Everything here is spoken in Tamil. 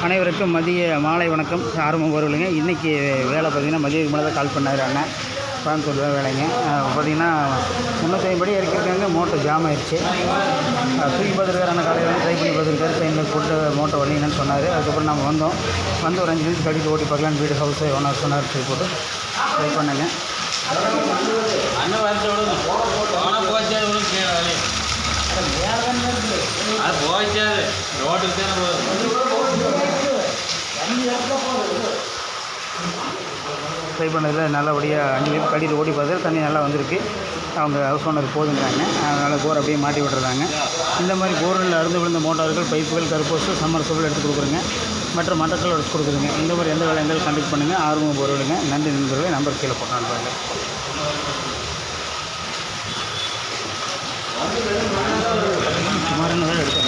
அனைவருக்கும் மாலை வணக்கம். ஆரம்பம் வருவலைங்க. இன்றைக்கி வேலை பார்த்திங்கன்னா மதியத்துக்கு மேலே தான் கால் பண்ணார் அண்ணன். கோயம்புத்தூர் தான் வேலைங்க. பார்த்திங்கன்னா 350 படி இறக்கியிருக்காங்க. மோட்டோ ஜாம் ஆயிடுச்சு. தூக்கி பார்த்துருக்காரு அண்ணன். காலையில் வந்து ட்ரை பண்ணி பார்த்துருக்காரு. ட்ரெயினில் போட்டு மோட்டோ வரலன்னு சொன்னார். அதுக்கப்புறம் நம்ம வந்து ஒரு 5 நிமிஷம் கழித்து ஓட்டி பார்க்கலான்னு வீடு ஹவுஸை ஓனர் சொன்னார். சரி போட்டு ட்ரை பண்ணுங்க. ட்ரை பண்ணதில் நல்லபடியாக 5 நிமிஷம் கட்டிட்டு ஓட்டி பார்த்து தண்ணி நல்லா வந்திருக்கு. அவங்க ஹவுஸ் ஓனர் போதுங்கிறாங்க. அதனால் போர் அப்படியே மாட்டி விட்டுறாங்க. இந்த மாதிரி போரில் அறுந்து விழுந்த மோட்டார்கள், பைப்புகள், கருப்போசு, சம்மர்சபிள் எடுத்து கொடுக்குறேங்க. மற்ற மட்டக்கள் எடுத்து கொடுக்குறேங்க. இந்த மாதிரி எந்த வேலை இருந்தாலும் கண்டக்ட் பண்ணுங்கள். ஆர்வம் போர்விடுங்க. நன்றி நண்பர்களே. நம்பர் கீழே போட்டான் பாருங்க. சுமாரான வேலை எடுத்தேன்.